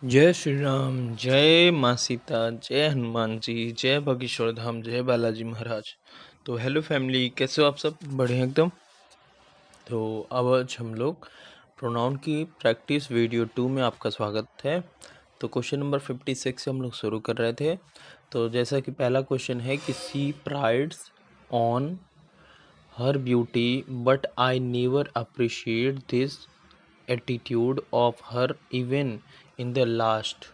जय श्री राम, जय माँ सीता, जय हनुमान जी, जय बागेश्वर धाम, जय बालाजी महाराज। तो हेलो फैमिली, कैसे हो आप सब? बढ़िया एकदम। तो अब आज हम लोग प्रोनाउन की प्रैक्टिस वीडियो 2 में आपका स्वागत है। तो क्वेश्चन नंबर 56 से हम लोग शुरू कर रहे थे। तो जैसा कि पहला क्वेश्चन है कि she prides on her beauty but I never appreciate this attitude of her even in the last.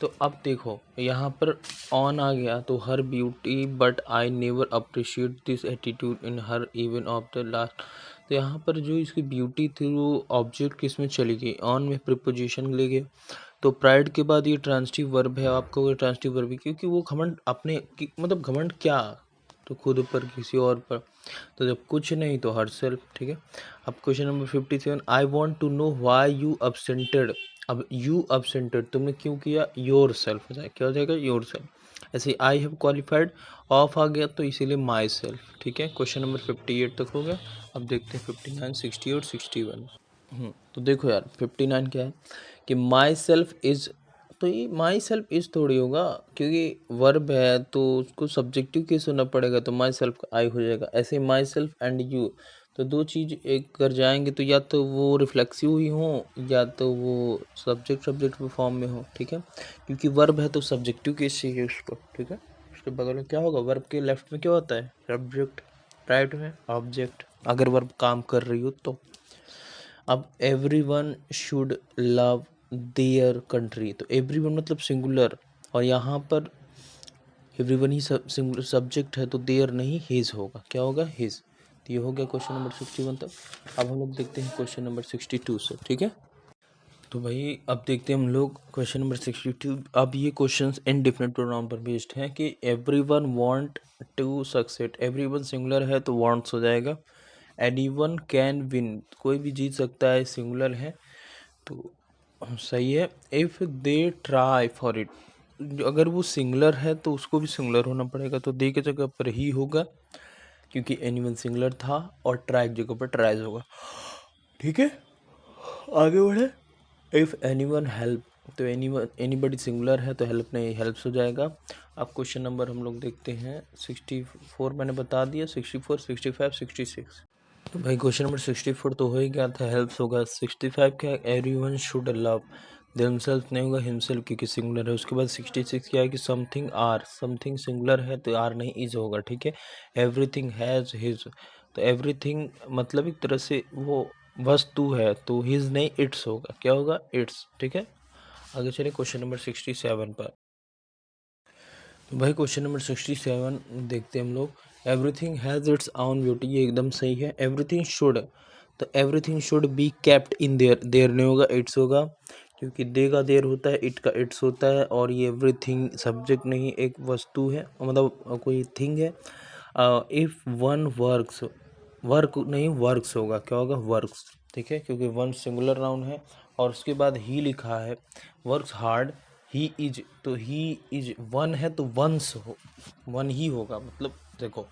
तो अब देखो यहाँ पर ऑन आ गया तो her beauty but I never appreciate this attitude in her even of the last. तो यहाँ पर जो इसकी ब्यूटी थी वो ऑब्जेक्ट किस में चली गई, ऑन में प्रिपोजिशन ले गए। तो प्राइड के बाद ये ट्रांसिटिव वर्ब है, आपको ट्रांसिटिव वर्ब है क्योंकि वो घमंड अपने मतलब घमंड क्या, तो खुद पर किसी और पर। तो जब कुछ नहीं तो हर सेल्फ, ठीक है। अब question number 57, I want to know why you absented। अब यू absented तुमने क्यों किया, योर सेल्फ हो जाएगा, क्या हो जाएगा, योर सेल्फ। ऐसे आई हैव क्वालिफाइड ऑफ आ गया तो इसीलिए माई सेल्फ, ठीक है। क्वेश्चन नंबर 58 तक हो गया। अब देखते हैं 59, 60 और 61। तो देखो यार 59 क्या है कि माई सेल्फ इज, तो ये माई सेल्फ इज थोड़ी होगा क्योंकि वर्ब है तो उसको सब्जेक्टिव केस होना पड़ेगा, तो माई सेल्फ आई हो जाएगा। ऐसे माई सेल्फ एंड यू, तो दो चीज एक कर जाएंगे तो या तो वो रिफ्लेक्सिव ही हो या तो वो सब्जेक्ट फॉर्म में हो, ठीक है। क्योंकि वर्ब है तो सब्जेक्टिव केस चाहिए उसको, ठीक है। उसके बगल में क्या होगा, वर्ब के लेफ्ट में क्या होता है, सब्जेक्ट, राइट में ऑब्जेक्ट, अगर वर्ब काम कर रही हो तो। अब everyone should love their country, तो एवरीवन मतलब सिंगुलर और यहाँ पर एवरीवन ही सिंगुलर सब्जेक्ट है तो देयर नहीं हिज होगा, क्या होगा, हिज। तो ये हो गया क्वेश्चन नंबर 61 तक। अब हम लोग देखते हैं क्वेश्चन नंबर 62 से, ठीक है। तो भाई अब देखते हैं हम लोग क्वेश्चन नंबर 62। अब ये क्वेश्चंस इंडिफिनिट प्रोनाउन पर बेस्ड हैं कि everyone want to succeed, everyone singular है तो वांट्स हो जाएगा। एनीवन कैन विन, कोई भी जीत सकता है, सिंगुलर है तो सही है। If they try for it, अगर वो सिंगुलर है तो उसको भी सिंगुलर होना पड़ेगा, तो दे की जगह पर ही होगा क्योंकि एनीवन सिंगुलर था और ट्राई की जगह पर ट्राइज होगा, ठीक है। आगे बढ़े। इफ़ एनीवन हेल्प, तो एनीवन एनीबडी सिंगुलर है तो हेल्प नहीं हेल्प्स हो जाएगा। अब क्वेश्चन नंबर हम लोग देखते हैं 64, मैंने बता दिया 64, 65, 66। तो भाई क्वेश्चन नंबर 64 तो हो ही गया था, हेल्प्स होगा। 65 क्या है, एवरीवन शुड लव देमसेल्फ, नहीं होगा हिमसेल्फ क्योंकि सिंगुलर है। उसके बाद 66 क्या है कि समथिंग आर, समथिंग सिंगुलर है तो आर नहीं इज होगा, ठीक है। एवरीथिंग हैज हिज, तो एवरीथिंग मतलब एक तरह से वो वस्तु है तो हिज नहीं इट्स होगा, क्या होगा, इट्स, ठीक है। आगे चलिए क्वेश्चन नंबर 67 पर। तो भाई क्वेश्चन नंबर 67 देखते हैं हम लोग। Everything has its own beauty, ये एकदम सही है। एवरीथिंग शुड, तो everything should be kept in there, there नहीं होगा इट्स होगा क्योंकि दे का देयर होता है, इट का इट्स होता है और ये एवरीथिंग सब्जेक्ट नहीं एक वस्तु है, मतलब कोई थिंग है। इफ़ वन वर्क्स, वर्क नहीं वर्क्स होगा, क्या होगा, वर्क्स, ठीक है क्योंकि वन सिंगुलर नाउन है। और उसके बाद ही लिखा है, वर्क्स हार्ड ही इज, तो ही इज वन है तो वंस हो, वन ही होगा। मतलब देखो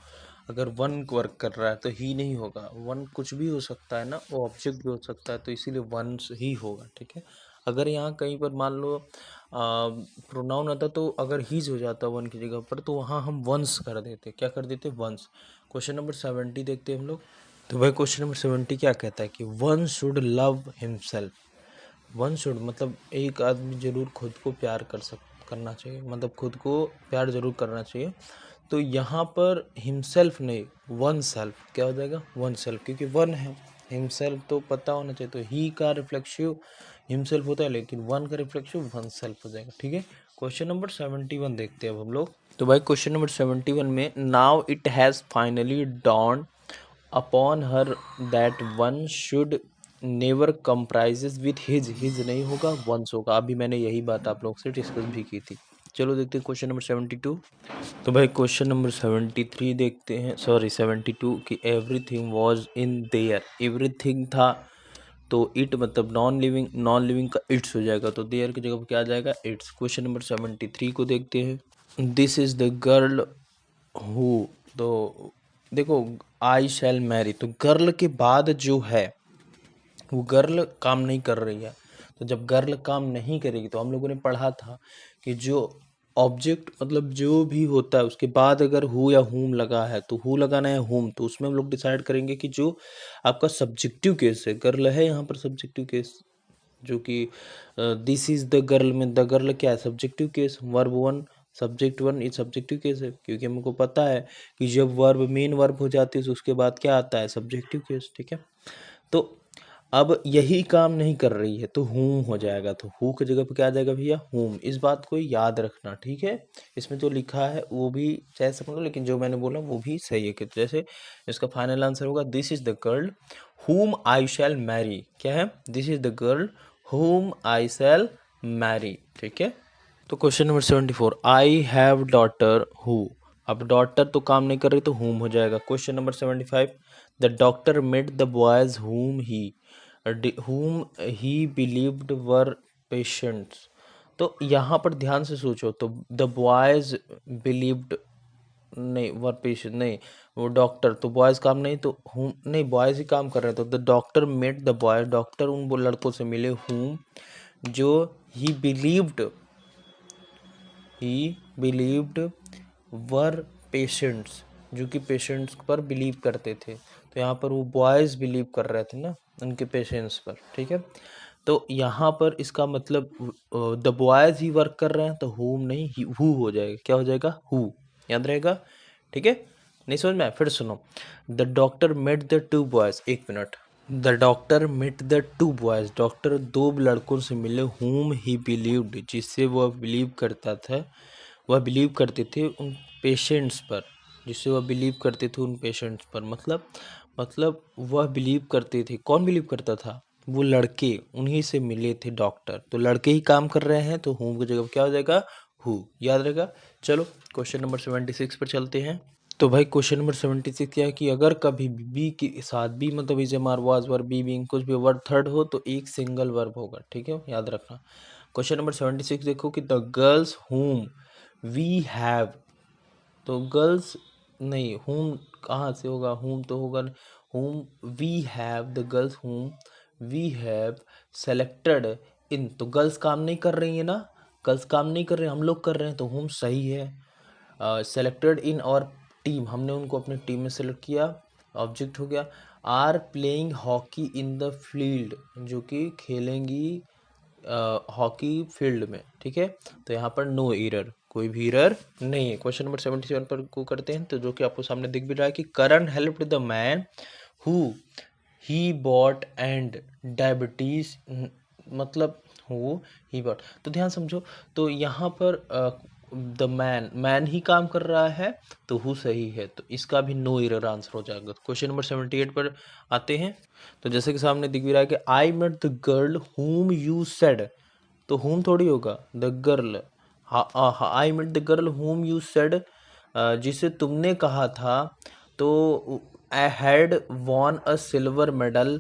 अगर वन वर्क कर रहा है तो ही नहीं होगा, वन कुछ भी हो सकता है ना, वो ऑब्जेक्ट भी हो सकता है तो इसीलिए वंस ही होगा, ठीक है। अगर यहाँ कहीं पर मान लो प्रोनाउन आता तो अगर हीज हो जाता वन की जगह पर तो वहाँ हम वंस कर देते, क्या कर देते, वंस। क्वेश्चन नंबर 70 देखते हैं हम लोग। तो भाई क्वेश्चन नंबर 70 क्या कहता है कि one should love himself. One should मतलब एक आदमी जरूर खुद को प्यार करना चाहिए, मतलब खुद को प्यार जरूर करना चाहिए। तो यहाँ पर हिमसेल्फ नहीं वन सेल्फ, क्या हो जाएगा, वन सेल्फ, क्योंकि वन है, हिमसेल्फ तो पता होना चाहिए, तो ही का रिफ्लेक्सिव हिमसेल्फ होता है लेकिन वन का रिफ्लेक्सिव वन सेल्फ हो जाएगा, ठीक है। क्वेश्चन नंबर 71 देखते हैं अब हम लोग। तो भाई क्वेश्चन नंबर 71 में, now it has finally dawned upon her that one should never compromises with his नहीं होगा, वंस होगा। अभी मैंने यही बात आप लोग से डिस्कस भी की थी। चलो देखते हैं क्वेश्चन नंबर 72। तो भाई क्वेश्चन नंबर 73 देखते हैं, सॉरी 72 कि everything was in their, everything था तो इट मतलब नॉन लिविंग, नॉन लिविंग का इट्स हो जाएगा तो देयर की जगह पर क्या आ जाएगा, इट्स। क्वेश्चन नंबर 73 को देखते हैं। This is the girl who, तो देखो आई शैल मैरी, तो गर्ल के बाद जो है वो गर्ल काम नहीं कर रही है तो जब गर्ल काम नहीं करेगी तो हम लोगों ने पढ़ा था कि जो ऑब्जेक्ट मतलब जो भी होता है उसके बाद अगर हु या हुम लगा है तो हु लगाना है हुम, तो उसमें हम लोग डिसाइड करेंगे कि जो आपका सब्जेक्टिव केस है, गर्ल है यहाँ पर सब्जेक्टिव केस, जो कि दिस इज द गर्ल में द गर्ल क्या है subjective case, verb one subject one ये सब्जेक्टिव केस है, क्योंकि हमको पता है कि जब वर्ब मेन वर्ब हो जाती है तो उसके बाद क्या आता है सब्जेक्टिव केस। ठीक है, तो अब यही काम नहीं कर रही है तो हूम हो जाएगा, तो हु की जगह पे क्या आ जाएगा भैया हूम। इस बात को याद रखना, ठीक है। इसमें जो लिखा है वो भी चाहे समझ लो, लेकिन जो मैंने बोला वो भी सही है। कि जैसे इसका फाइनल आंसर होगा this is the girl whom I shall marry. क्या है, this is the girl whom I shall marry. ठीक है, तो question number 74, I have daughter who. अब डॉटर तो काम नहीं कर रही तो whom हो जाएगा। Question number 75, the doctor met the boys whom he believed were patients। तो यहाँ पर ध्यान से सोचो, तो द बॉयज बिलीव्ड नहीं, वर पेशेंट नहीं, वो डॉक्टर, तो बॉयज काम नहीं तो whom नहीं, बॉयज ही काम कर रहे हैं, तो the doctor met the boy, doctor उन वो लड़कों से मिले whom जो ही बिलीव्ड वर पेशेंट्स, जो कि पेशेंट्स पर बिलीव करते थे। तो यहाँ पर वो बॉयज बिलीव कर रहे थे ना उनके पेशेंट्स पर। ठीक है, तो यहाँ पर इसका मतलब द बॉयज ही वर्क कर रहे हैं तो हुम नहीं हु हो जाएगा। क्या हो जाएगा हु, याद रहेगा। ठीक है, नहीं समझ में आया? फिर सुनो, the doctor met the two boys, एक minute, the doctor met the two boys, doctor दो लड़कों से मिले whom ही बिलीव्ड, जिससे वह बिलीव करता था, वह बिलीव करते थे उन पेशेंट्स पर, जिससे वह बिलीव करते थे उन पेशेंट्स पर, मतलब वह बिलीव करते थे। कौन बिलीव करता था? वो लड़के, उन्हीं से मिले थे डॉक्टर, तो लड़के ही काम कर रहे हैं तो whom की जगह क्या हो जाएगा हु, याद रहेगा। चलो क्वेश्चन नंबर 76 पर चलते हैं। तो भाई क्वेश्चन नंबर 76 क्या है कि अगर कभी बी के साथ बी मतलब is am are was were be being कुछ भी वर्ड थर्ड हो तो एक सिंगल वर्ब होगा। ठीक है, याद रखना। क्वेश्चन नंबर 76 देखो कि the girls whom we have, तो गर्ल्स नहीं, whom कहाँ से होगा, whom तो होगा, whom we have, the girls whom we have selected in, तो गर्ल्स काम नहीं कर रही है ना, गर्ल्स काम नहीं कर रहे, हम लोग कर रहे हैं तो whom सही है। सेलेक्टेड इन और टीम, हमने उनको अपनी टीम में सेलेक्ट किया, ऑब्जेक्ट हो गया। Are playing hockey in the field, जो कि खेलेंगी हॉकी फील्ड में। ठीक है, तो यहाँ पर नो एरर, कोई भी एरर नहीं है। क्वेश्चन नंबर 77 पर को करते हैं, तो जो कि आपको सामने दिख भी रहा है कि Karan helped the man who he bought and diabetes, मतलब हु ही बॉट, तो ध्यान समझो, तो यहाँ पर द मैन ही काम कर रहा है तो हु सही है, तो इसका भी नो एरर आंसर हो जाएगा। क्वेश्चन नंबर 78 पर आते हैं, तो जैसे कि सामने दिख भी रहा है कि I met the girl whom you said, तो whom थोड़ी होगा the girl, I met the girl whom you said, जिसे तुमने कहा था, तो I had won a silver medal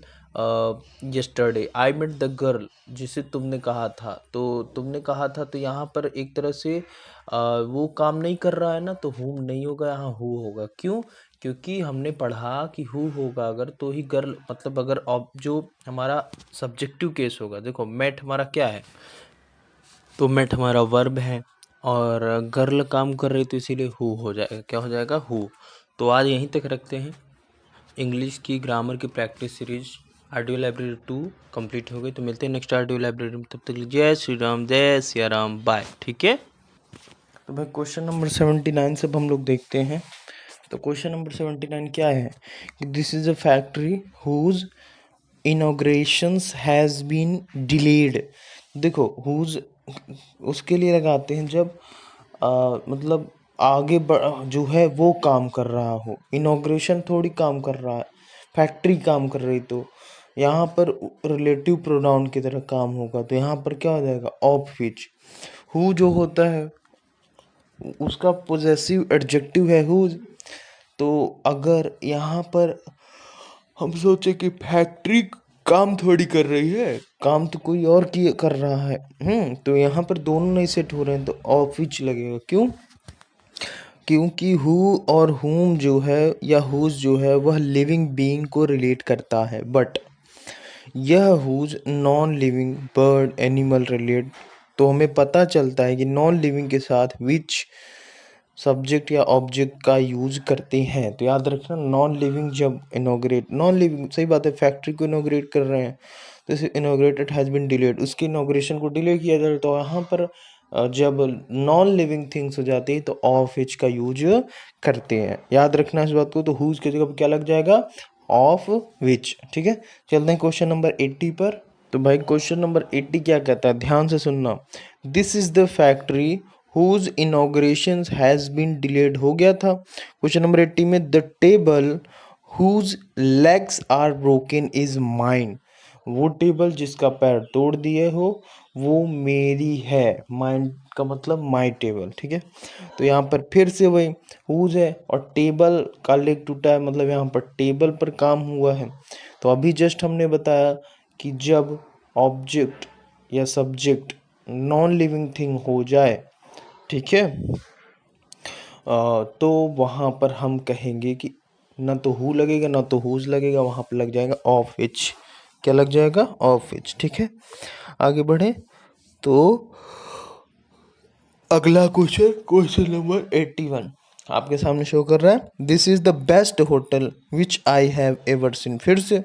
yesterday. I met the girl, जिसे तुमने कहा था, तो तुमने कहा था, तो यहाँ पर एक तरह से वो काम नहीं कर रहा है ना, तो whom नहीं होगा, यहाँ हु होगा। क्यों? क्योंकि हमने पढ़ा कि हु होगा अगर तो ही गर्ल, मतलब अगर जो हमारा सब्जेक्टिव केस होगा, देखो मेट हमारा क्या है, तो मेट हमारा वर्ब है और गर्ल काम कर रही तो इसीलिए हु हो जाएगा। क्या हो जाएगा हु। तो आज यहीं तक रखते हैं। इंग्लिश की ग्रामर की practice series audio library 2 complete हो गई, तो मिलते हैं नेक्स्ट ऑडियो लाइब्रेरी में। तब तक के लिए जय श्री राम, जय सिया राम, बाय। ठीक है, तो भाई क्वेश्चन नंबर 79 से अब हम लोग देखते हैं। तो क्वेश्चन नंबर 79 क्या है कि this is a factory whose inaugurations has been delayed. देखो हुज उसके लिए लगाते हैं जब मतलब आगे जो है वो काम कर रहा हो, इनॉग्रेशन थोड़ी काम कर रहा है, फैक्ट्री काम कर रही, तो यहाँ पर रिलेटिव प्रोनाउन की तरह काम होगा, तो यहाँ पर क्या हो जाएगा ऑफ विच। हु जो होता है उसका पोजेसिव एडजेक्टिव है हुज, तो अगर यहाँ पर हम सोचे कि फैक्ट्री काम थोड़ी कर रही है, काम तो कोई और की कर रहा है, तो यहाँ पर दोनों नहीं सेट हो रहे हैं तो ऑफ विच लगेगा। क्यों? क्योंकि हु और हुम जो है या हुज जो है वह लिविंग बीइंग को रिलेट करता है, बट यह whose non living bird animal relate. तो हमें पता चलता है कि नॉन लिविंग के साथ विच सब्जेक्ट या ऑब्जेक्ट का यूज करते हैं। तो याद रखना, नॉन लिविंग जब इनॉग्रेट, नॉन लिविंग सही बात है, फैक्ट्री को इनॉग्रेट कर रहे हैं तो इसे इनॉग्रेटेड हैज बीन डिलेड, उसके इनॉग्रेशन को डिले किया जाए। तो यहाँ पर जब नॉन लिविंग थिंग्स हो जाती है तो ऑफ विच का यूज करते हैं। याद रखना इस बात को। तो हुज की जगह पर क्या लग जाएगा, ऑफ विच। ठीक है, चलते हैं क्वेश्चन नंबर 80 पर। तो भाई क्वेश्चन नंबर 80 क्या कहता है, ध्यान से सुनना। This is the factory whose inauguration has been delayed, हो गया था। क्वेश्चन नंबर 80 में the table whose legs are broken is mine, वो टेबल जिसका पैर तोड़ दिए हो वो मेरी है। माइन का मतलब माई टेबल। ठीक है, तो यहाँ पर फिर से वही हुज है और टेबल का लेग टूटा है, मतलब यहाँ पर टेबल पर काम हुआ है। तो अभी जस्ट हमने बताया कि जब ऑब्जेक्ट या सब्जेक्ट नॉन लिविंग थिंग हो जाए, ठीक है, तो वहाँ पर हम कहेंगे कि ना तो हु लगेगा ना तो हुज लगेगा, वहाँ पर लग जाएगा ऑफ विच। क्या लग जाएगा, ऑफ विच। ठीक है, आगे बढ़े तो अगला क्वेश्चन, क्वेश्चन नंबर 81 आपके सामने शो कर रहा है। This is the best hotel which I have ever seen. फिर से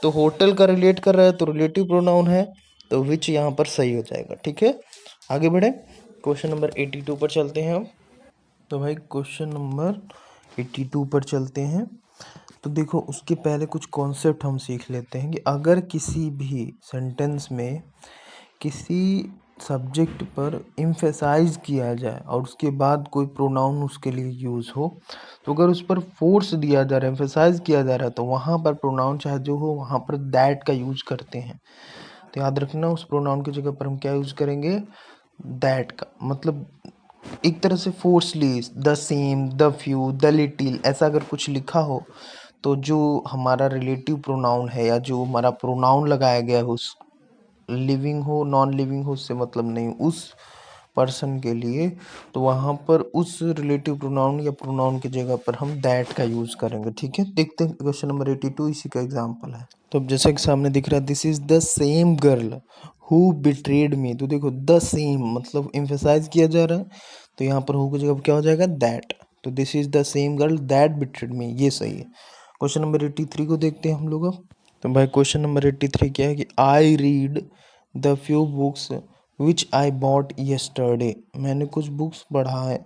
तो होटल का रिलेट कर रहा है तो रिलेटिव प्रोनाउन है, तो विच यहाँ पर सही हो जाएगा। ठीक है, आगे बढ़े क्वेश्चन नंबर 82 पर चलते हैं हम। तो भाई क्वेश्चन नंबर 82 पर चलते हैं। तो देखो उसके पहले कुछ कॉन्सेप्ट हम सीख लेते हैं कि अगर किसी भी सेंटेंस में किसी सब्जेक्ट पर एम्फेसाइज किया जाए और उसके बाद कोई प्रोनाउन उसके लिए यूज़ हो, तो अगर उस पर फोर्स दिया जा रहा है, एम्फेसाइज किया जा रहा है, तो वहाँ पर प्रोनाउन चाहे जो हो वहाँ पर दैट का यूज़ करते हैं। तो याद रखना उस प्रोनाउन की जगह पर हम क्या यूज़ करेंगे, दैट का। मतलब एक तरह से फोर्सली the same, the few, the little, ऐसा अगर कुछ लिखा हो तो जो हमारा रिलेटिव प्रोनाउन है या जो हमारा प्रोनाउन लगाया गया है उस लिविंग हो नॉन लिविंग हो उससे मतलब नहीं, उस पर्सन के लिए, तो वहाँ पर उस रिलेटिव प्रोनाउन या प्रोनाउन की जगह पर हम दैट का यूज़ करेंगे। ठीक है, देखते हैं क्वेश्चन नंबर 82 इसी का एग्जाम्पल है। तो अब जैसा कि सामने दिख रहा है, this is the same girl who betrayed me. तो देखो द सेम मतलब एम्फेसाइज किया जा रहा है, तो यहाँ पर हु की जगह क्या हो जाएगा, दैट। तो this is the same girl that betrayed me, ये सही है। क्वेश्चन नंबर 83 को देखते हैं हम लोग अब। तो भाई क्वेश्चन नंबर 83 क्या है कि I read the few books which I bought yesterday. मैंने कुछ बुक्स पढ़ा है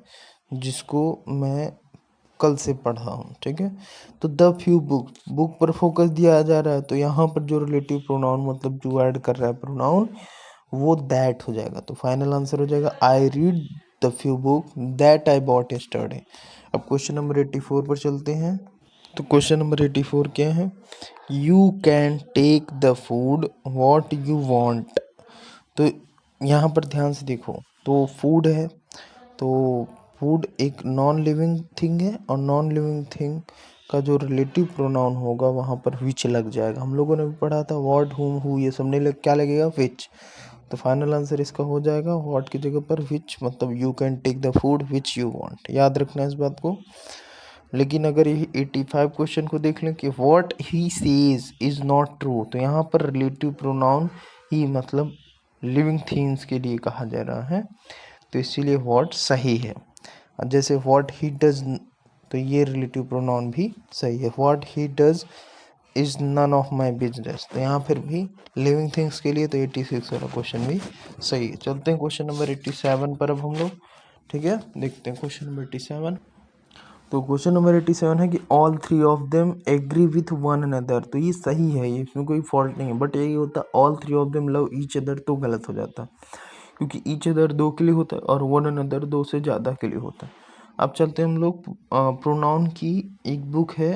जिसको मैं कल से पढ़ा हूँ। ठीक है, तो द फ्यू बुक, बुक पर फोकस दिया जा रहा है, तो यहाँ पर जो रिलेटिव प्रोनाउन मतलब जो ऐड कर रहा है प्रोनाउन वो दैट हो जाएगा। तो फाइनल आंसर हो जाएगा I read the few book that I bought yesterday. अब क्वेश्चन नंबर 84 पर चलते हैं। तो क्वेश्चन नंबर 84 क्या है, you can take the food what you want. तो यहाँ पर ध्यान से देखो, तो फूड है, तो फूड एक नॉन लिविंग थिंग है और नॉन लिविंग थिंग का जो रिलेटिव प्रोनाउन होगा वहाँ पर विच लग जाएगा। हम लोगों ने भी पढ़ा था व्हाट, हुम, हु, ये सब नहीं लग, क्या लगेगा, विच। तो फाइनल आंसर इसका हो जाएगा व्हाट की जगह पर विच, मतलब you can take the food which you want. याद रखना इस बात को। लेकिन अगर ये 85 क्वेश्चन को देख लें कि what he says is not true, तो यहाँ पर रिलेटिव प्रोनाउन ही मतलब लिविंग थिंग्स के लिए कहा जा रहा है, तो इसीलिए व्हाट सही है। और जैसे व्हाट ही डज, तो ये रिलेटिव प्रोनाउन भी सही है। What he does is none of my business, तो यहाँ फिर भी लिविंग थिंग्स के लिए तो 86 वाला क्वेश्चन भी सही है। चलते हैं क्वेश्चन नंबर 87 पर अब हम लोग। ठीक है, देखते हैं क्वेश्चन नंबर 87। तो क्वेश्चन नंबर 87 है कि all three of them agree with one another. तो ये सही है, ये इसमें कोई फॉल्ट नहीं है, बट यही होता है all three of them love each other, तो गलत हो जाता है, क्योंकि ईच अदर दो के लिए होता है और वन अनदर दो से ज़्यादा के लिए होता है। अब चलते हैं हम लोग प्रोनाउन की एक बुक है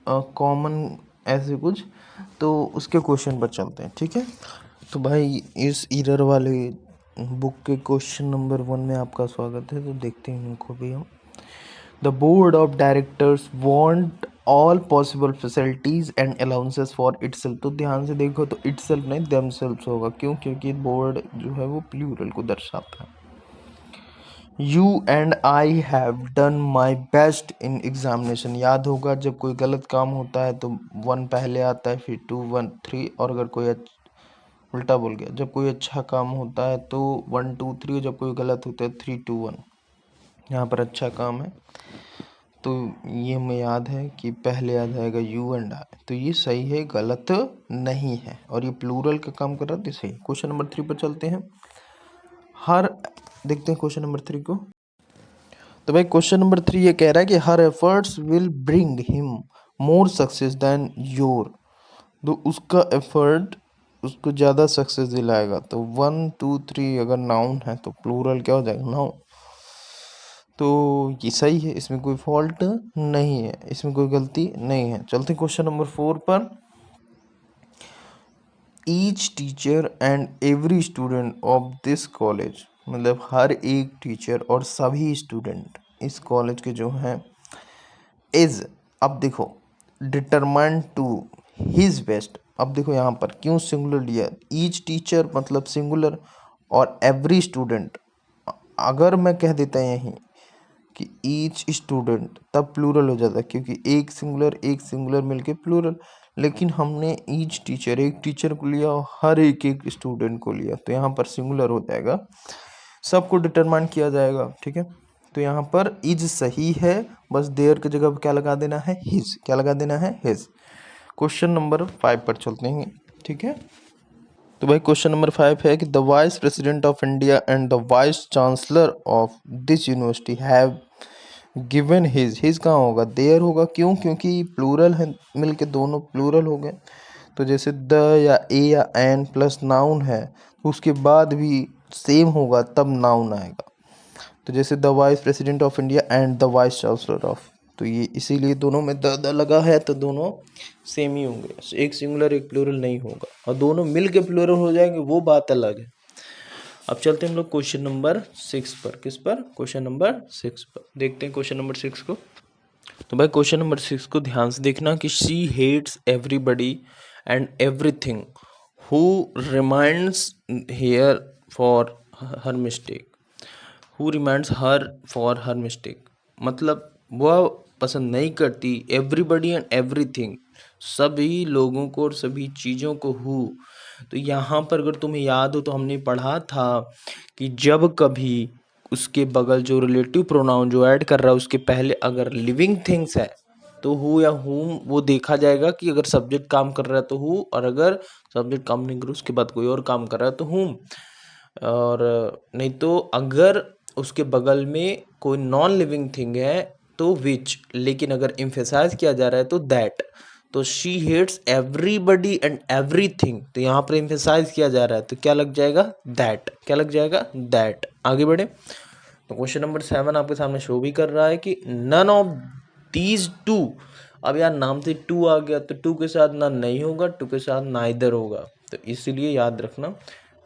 कॉमन ऐसे कुछ, तो उसके क्वेश्चन पर चलते हैं। ठीक है, तो भाई इस ईरर वाले बुक के क्वेश्चन नंबर 1 में आपका स्वागत है। तो देखते हैं इनको भी हम। The board of directors want all possible facilities and allowances for itself. तो ध्यान से देखो, तो इटसेल्फ नहीं देमसेल्फ होगा, क्यों, क्योंकि बोर्ड जो है वो प्लूरल को दर्शाता है। You and I have done my best in examination. याद होगा जब कोई गलत काम होता है तो 1 पहले आता है, फिर 2 1 3, और अगर कोई उल्टा बोल गया, जब कोई अच्छा काम होता है तो 1 2 3, जब कोई गलत होता है 3 2 1। यहाँ पर अच्छा काम है तो ये हमें याद है कि पहले याद आएगा यू एंड आई, तो ये सही है, गलत नहीं है, और ये प्लूरल का काम कर रहा है तो सही। क्वेश्चन नंबर 3 पर चलते हैं। देखते हैं क्वेश्चन नंबर 3 को। तो भाई क्वेश्चन नंबर 3 ये कह रहा है कि her efforts will bring him more success than your. तो उसका एफर्ट उसको ज़्यादा सक्सेस दिलाएगा। तो 1 2 3 अगर नाउन है तो प्लूरल क्या हो जाएगा, नाउन। तो ये सही है, इसमें कोई फॉल्ट नहीं है, इसमें कोई गलती नहीं है। चलते क्वेश्चन नंबर 4 पर। Each teacher and every student of this college, मतलब हर एक टीचर और सभी स्टूडेंट इस कॉलेज के जो हैं, इज, अब देखो, डिटरमाइंड टू हिज बेस्ट। अब देखो यहाँ पर क्यों सिंगुलर लिया, ईच टीचर मतलब सिंगुलर, और एवरी स्टूडेंट, अगर मैं कह देता यहीं कि ईच स्टूडेंट तब प्लूरल हो जाता, क्योंकि एक सिंगुलर मिलके प्लूरल। लेकिन हमने ईच टीचर, एक टीचर को लिया और हर एक एक स्टूडेंट को लिया, तो यहाँ पर सिंगुलर हो जाएगा, सबको डिटरमाइन किया जाएगा। ठीक है, तो यहाँ पर इज सही है, बस देयर की जगह क्या लगा देना है, हिज। क्या लगा देना है, हिज। क्वेश्चन नंबर 5 पर चलते हैं। ठीक है, तो भाई क्वेश्चन नंबर 5 है कि the vice president of India and the vice chancellor of this university have given his कहाँ होगा, देयर होगा। क्यों, क्योंकि प्लूरल है, मिलके दोनों प्लूरल हो गए। तो जैसे द या ए या एन प्लस नाउन है, उसके बाद भी सेम होगा तब नाउन आएगा। तो जैसे the vice president of India and the vice chancellor of, तो ये इसीलिए दोनों में द लगा है, तो दोनों सेम ही होंगे, एक सिंगुलर एक प्लूरल नहीं होगा, और दोनों मिल के प्लूरल हो जाएंगे वो बात अलग है। अब चलते हैं हम लोग क्वेश्चन नंबर 6 पर। किस पर, क्वेश्चन नंबर 6 पर। देखते हैं क्वेश्चन नंबर 6 को। तो भाई क्वेश्चन नंबर 6 को ध्यान से देखना कि she hates everybody and everything who reminds her for her mistake. Who reminds her for her mistake, मतलब वह पसंद नहीं करती एवरीबडी एंड एवरीथिंग, सभी लोगों को और सभी चीज़ों को। हु, तो यहाँ पर अगर तुम्हें याद हो तो हमने पढ़ा था कि जब कभी उसके बगल जो रिलेटिव प्रोनाउन जो ऐड कर रहा है उसके पहले अगर लिविंग थिंग्स है तो हु या हुम वो देखा जाएगा कि अगर सब्जेक्ट काम कर रहा है तो हु, और अगर सब्जेक्ट काम नहीं कर रहा उसके बाद कोई और काम कर रहा है तो हुम। और नहीं तो अगर उसके बगल में कोई नॉन लिविंग थिंग है तो विच, लेकिन अगर एम्फेसाइज किया जा रहा है तो दैट। तो she hates everybody and everything, तो यहाँ पर एम्फेसाइज किया जा रहा है तो क्या लग जाएगा, दैट। क्या लग जाएगा, दैट। आगे बढ़े तो क्वेश्चन नंबर 7 आपके सामने शो भी कर रहा है कि नन ऑफ दीज टू। अब यार नाम से टू आ गया तो टू के साथ ना नहीं होगा, टू के साथ नाइदर होगा, तो इसीलिए याद रखना।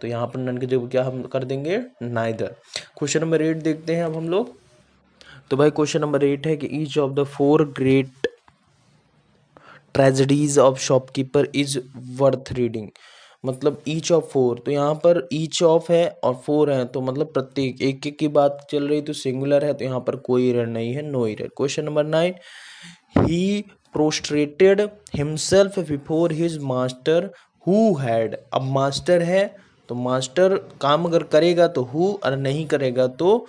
तो यहाँ पर नन की जगह क्या हम कर देंगे, नाइदर। क्वेश्चन नंबर 8 देखते हैं अब हम लोग। तो भाई क्वेश्चन नंबर 8 है कि each of the 4 great tragedies of shopkeeper is worth reading. मतलब ईच ऑफ 4, तो यहाँ पर ईच ऑफ है और 4 है, तो मतलब प्रत्येक एक एक की बात चल रही, तो सिंगुलर है, तो यहाँ पर कोई एरर नहीं है, no error. Question number 9, he prostrated himself before his master who had. अब मास्टर है तो मास्टर काम अगर करेगा तो हु, और नहीं करेगा तो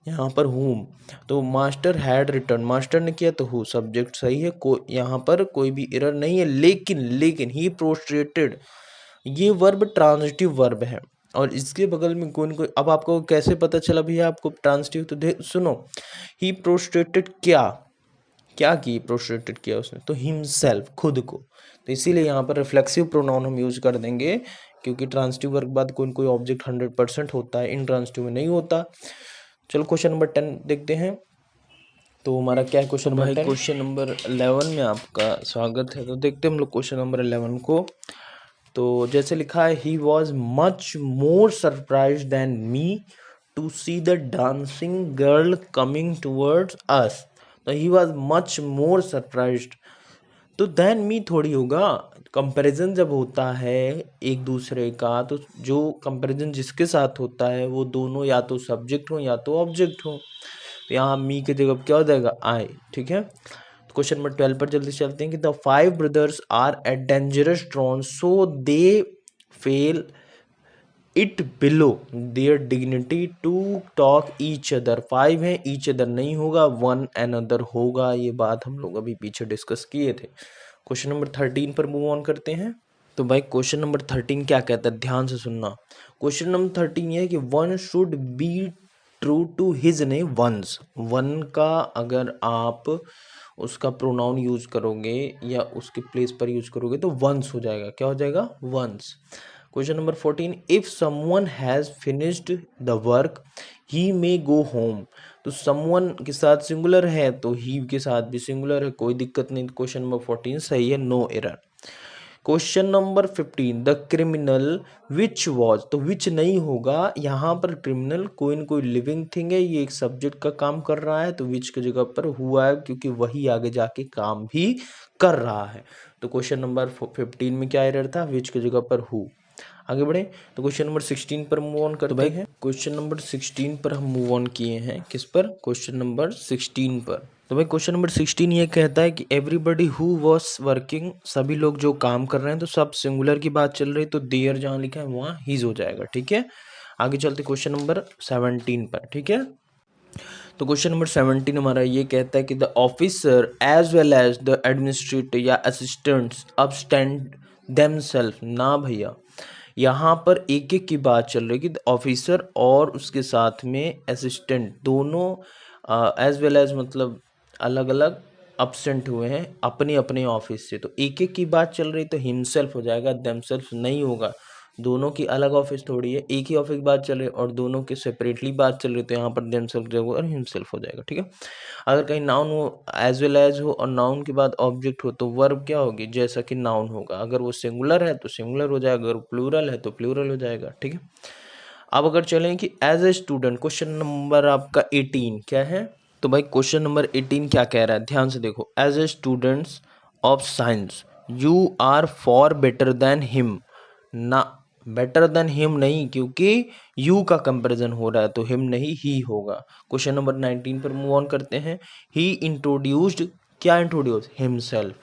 यहाँ पर हुम। तो मास्टर हैड रिटर्न, मास्टर ने किया तो हु, सब्जेक्ट सही है, यहाँ पर कोई भी एरर नहीं है। लेकिन ही प्रोस्ट्रेटेड, ये वर्ब ट्रांजिटिव वर्ब है, और इसके बगल में कौन कोई, अब आपको कैसे पता चला भैया आपको ट्रांजिटिव, तो सुनो, ही प्रोस्ट्रेटेड क्या की, प्रोस्ट्रेटेड किया उसने, तो हिमसेल्फ, खुद को। तो इसीलिए यहाँ पर रिफ्लेक्सिव प्रोनाउन हम यूज कर देंगे, क्योंकि ट्रांजिटिव वर्ब के बाद कोई ऑब्जेक्ट 100% होता है, इंट्रांजिटिव में नहीं होता। चलो क्वेश्चन नंबर 10 देखते हैं। तो हमारा क्या है क्वेश्चन नंबर 10? क्वेश्चन नंबर 11 में आपका स्वागत है। तो देखते हैं हम लोग क्वेश्चन नंबर 11 को। तो जैसे लिखा है, he was much more surprise than me to see the dancing girl coming towards us. तो he was much more surprised, तो देन मी थोड़ी होगा, कंपैरिजन जब होता है एक दूसरे का, तो जो कंपैरिजन जिसके साथ होता है वो दोनों या तो सब्जेक्ट हो या तो ऑब्जेक्ट हो। तो यहाँ मी की जगह क्या हो जाएगा, आई। ठीक है, क्वेश्चन नंबर 12 पर जल्दी चलते हैं कि the 5 brothers are at dangerous drawn so they fell it below their dignity to talk each other. 5 है, ईच अदर नहीं होगा, वन अनदर होगा। ये बात हम लोग अभी पीछे डिस्कस किए थे। क्वेश्चन नंबर 13 पर मूव ऑन करते हैं। तो भाई क्वेश्चन नंबर 13 क्या कहता है, ध्यान से सुनना। क्वेश्चन नंबर 13 ये है कि one should be true to his name one's. One का अगर आप उसका प्रोनाउन यूज करोगे या उसके प्लेस पर यूज करोगे तो वंस हो जाएगा। क्या हो जाएगा, one's. Question number 14, if someone has finished the work he may go home. तो समवन के साथ सिंगुलर है तो ही के साथ भी सिंगुलर है, कोई दिक्कत नहीं। क्वेश्चन नंबर 14 सही है, no error. Question number 15, the criminal which was. तो विच नहीं होगा यहाँ पर, क्रिमिनल कोई न कोई लिविंग थिंग है, ये एक सब्जेक्ट का काम कर रहा है, तो विच की जगह पर हुआ है क्योंकि वही आगे जाके काम भी कर रहा है। तो क्वेश्चन नंबर 15 में क्या एरर था, विच की जगह पर हु। आगे बढ़े तो क्वेश्चन नंबर 16 पर मूव ऑन करते हैं। क्वेश्चन नंबर 16 पर हम मूव ऑन किए हैं, किस पर, क्वेश्चन नंबर 16 पर। तो भाई क्वेश्चन नंबर 16 ये कहता है कि एवरीबडी हु वॉज वर्किंग, सभी लोग जो काम कर रहे हैं, तो सब सिंगुलर की बात चल रही, तो देयर जहाँ लिखा है वहाँ हिज हो जाएगा। ठीक है, आगे चलते क्वेश्चन नंबर 17 पर। ठीक है, तो क्वेश्चन नंबर 17 हमारा ये कहता है कि the officer as well as the administrator या असिस्टेंट्स अपस्टैंड देमसेल्फ। ना भैया, यहाँ पर एक एक की बात चल रही है कि ऑफिसर और उसके साथ में असिस्टेंट दोनों एज वेल एज मतलब अलग अलग अपसेंट हुए हैं अपने अपने ऑफिस से। तो एक एक की बात चल रही तो हिमसेल्फ हो जाएगा, देमसेल्फ नहीं होगा। दोनों की अलग ऑफिस थोड़ी है, एक ही ऑफिस की बात चल रही है और दोनों की सेपरेटली बात चल रही तो यहाँ पर देमसेल्फ जो होगा और हिमसेल्फ हो जाएगा। ठीक है, अगर कहीं नाउन हो एज वेल एज हो और नाउन के बाद ऑब्जेक्ट हो तो वर्ब क्या होगी, जैसा कि नाउन होगा। अगर वो सिंगुलर है तो सिंगुलर हो जाएगा, अगर प्लूरल है तो प्लूरल हो जाएगा। ठीक है, अब अगर चलें कि as a student, question number आपका 18 क्या है। तो भाई क्वेश्चन नंबर 18 क्या कह रहा है, ध्यान से देखो। As a students of science you are far better than him. ना, बेटर देन हिम नहीं, क्योंकि यू का कंपैरिजन हो रहा है तो हिम नहीं ही होगा। क्वेश्चन नंबर 19 पर मूव ऑन करते हैं। ही इंट्रोड्यूस्ड, क्या इंट्रोड्यूस, हिमसेल्फ।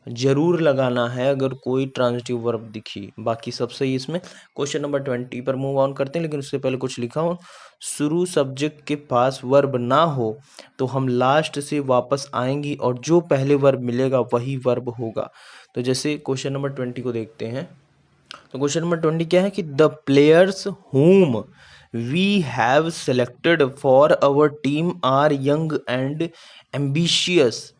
जरूर लगाना है अगर कोई ट्रांजिटिव वर्ब दिखी, बाकी सब सही इसमें। क्वेश्चन नंबर 20 पर मूव ऑन करते हैं, लेकिन उससे पहले कुछ लिखा हो। शुरू सब्जेक्ट के पास वर्ब ना हो तो हम लास्ट से वापस आएंगी और जो पहले वर्ब मिलेगा वही वर्ब होगा। तो जैसे क्वेश्चन नंबर 20 को देखते हैं। तो क्वेश्चन नंबर 20 क्या है कि the players whom we have selected for our team are young and ambitious.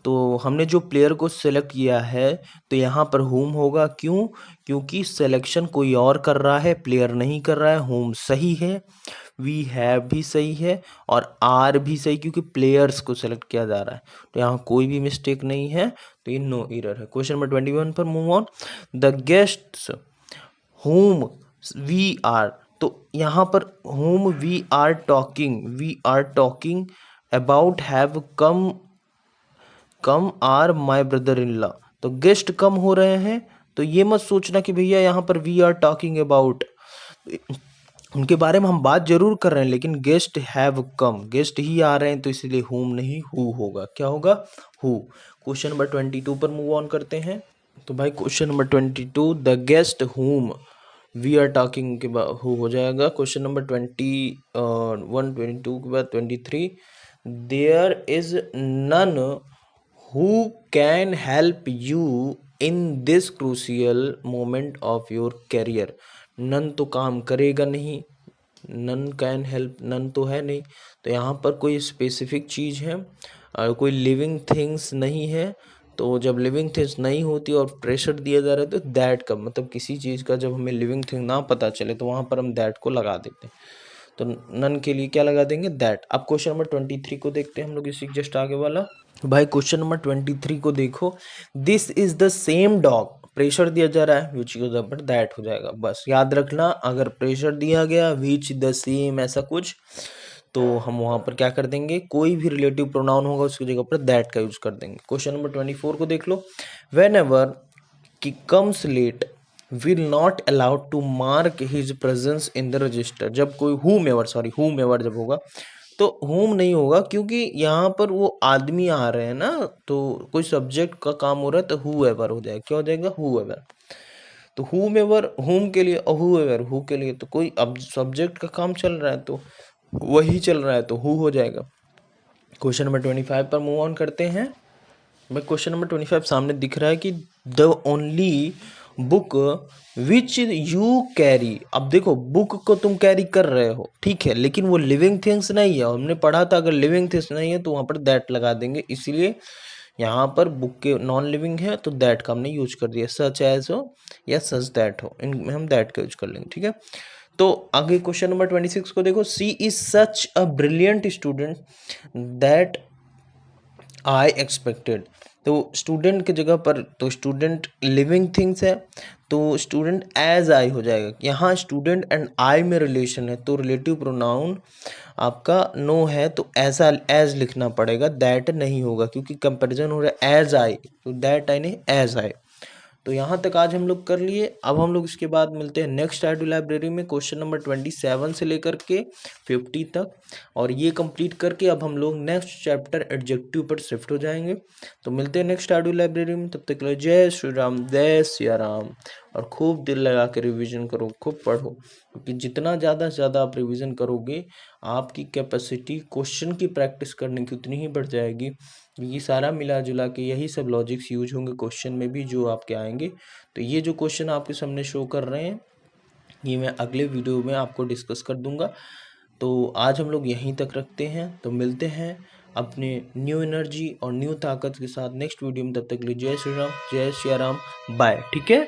तो हमने जो प्लेयर को सेलेक्ट किया है तो यहाँ पर whom होगा, क्यों, क्योंकि सिलेक्शन कोई और कर रहा है, प्लेयर नहीं कर रहा है। whom सही है, वी हैव भी सही है और आर भी सही, क्योंकि प्लेयर्स को सेलेक्ट किया जा रहा है। तो यहाँ कोई भी मिस्टेक नहीं है, तो ये नो एरर है। क्वेश्चन नंबर 21 पर move on. The guests whom we are, तो यहाँ पर whom we are talking about have come are my brother in law। तो गेस्ट कम हो रहे हैं, तो ये मत सोचना कि भैया यहाँ पर वी आर टॉकिंग अबाउट, उनके बारे में हम बात जरूर कर रहे हैं, लेकिन गेस्ट हैव कम, गेस्ट ही आ रहे हैं, तो इसलिए whom नहीं who होगा। क्या होगा, who। क्वेश्चन नंबर 22 पर मूव ऑन करते हैं। तो भाई question number 22, the guest whom we are talking के बाद who हो जाएगा। क्वेश्चन नंबर 22 के बाद 23, there is none who can help you in this crucial moment of your career. None तो काम करेगा नहीं, नन कैन हेल्प, नन तो है नहीं, तो यहाँ पर कोई स्पेसिफिक चीज़ है और कोई लिविंग थिंग्स नहीं है। तो जब लिविंग थिंग्स नहीं होती और प्रेशर दिया जा रहा है तो दैट का मतलब किसी चीज़ का जब हमें लिविंग थिंग ना पता चले तो वहाँ पर हम दैट को लगा देते हैं। तो नन के लिए क्या लगा देंगे, दैट। अब क्वेश्चन नंबर 23 को देखते हैं हम लोग, इसी जस्ट आगे वाला। भाई क्वेश्चन नंबर 23 को देखो। This is the same dog, pressure दिया जा रहा है, विच के ऊपर दैट हो जाएगा। बस याद रखना, अगर प्रेशर दिया गया विच द सेम ऐसा कुछ, तो हम वहां पर क्या कर देंगे, कोई भी रिलेटिव प्रोनाउन होगा उसकी जगह पर दैट का यूज कर देंगे। क्वेश्चन नंबर 24 को देख लो। वेन एवर कि comes late will not allowed to mark his presence in the register। जब कोई whomever जब होगा तो whom नहीं होगा, क्योंकि यहाँ पर वो आदमी आ रहे हैं ना, तो कोई सब्जेक्ट का काम हो रहा है तो whoever हो जाएगा। क्या हो जाएगा? whoever। तो whomever whom के लिए और whoever who के लिए, तो कोई अब सब्जेक्ट का काम चल रहा है तो वही चल रहा है तो who हो जाएगा। क्वेश्चन नंबर 25 पर मूव ऑन करते हैं। भाई क्वेश्चन नंबर 25 सामने दिख रहा है कि the only book which you carry. अब देखो बुक को तुम कैरी कर रहे हो, ठीक है, लेकिन वो लिविंग थिंग्स नहीं है। हमने पढ़ा था अगर लिविंग थिंग्स नहीं है तो वहाँ पर दैट लगा देंगे, इसलिए यहाँ पर बुक के नॉन लिविंग है तो दैट का हमने यूज कर दिया। सच एज हो या सच दैट हो, इनमें हम दैट का यूज कर लेंगे, ठीक है। तो आगे क्वेश्चन नंबर 26 को देखो। She is such a brilliant student that I expected. तो स्टूडेंट की जगह पर तो स्टूडेंट लिविंग थिंग्स है तो स्टूडेंट एज आई हो जाएगा। यहाँ स्टूडेंट एंड आई में रिलेशन है तो रिलेटिव प्रोनाउन आपका नो है तो ऐसा एज लिखना पड़ेगा, दैट नहीं होगा क्योंकि कंपैरिजन हो रहा है एज आई, तो दैट आई नहीं एज आई। तो यहाँ तक आज हम लोग कर लिए। अब हम लोग इसके बाद मिलते हैं नेक्स्ट आइडियो लाइब्रेरी में क्वेश्चन नंबर 27 से लेकर के 50 तक, और ये कंप्लीट करके अब हम लोग नेक्स्ट चैप्टर एडजेक्टिव पर शिफ्ट हो जाएंगे। तो मिलते हैं नेक्स्ट आइडियो लाइब्रेरी में, तब तक के लिए जय श्री राम, जय सिया राम। और खूब दिल लगा के रिविजन करो, खूब पढ़ो, क्योंकि जितना ज़्यादा से ज़्यादा आप रिविजन करोगे आपकी कैपेसिटी क्वेश्चन की प्रैक्टिस करने की उतनी ही बढ़ जाएगी। ये सारा मिला जुला के यही सब लॉजिक्स यूज होंगे क्वेश्चन में भी जो आपके आएंगे। तो ये जो क्वेश्चन आपके सामने शो कर रहे हैं ये मैं अगले वीडियो में आपको डिस्कस कर दूंगा। तो आज हम लोग यहीं तक रखते हैं, तो मिलते हैं अपने न्यू एनर्जी और न्यू ताकत के साथ नेक्स्ट वीडियो में। तब तक के लिए जय श्री राम, जय सिया राम, बाय, ठीक है।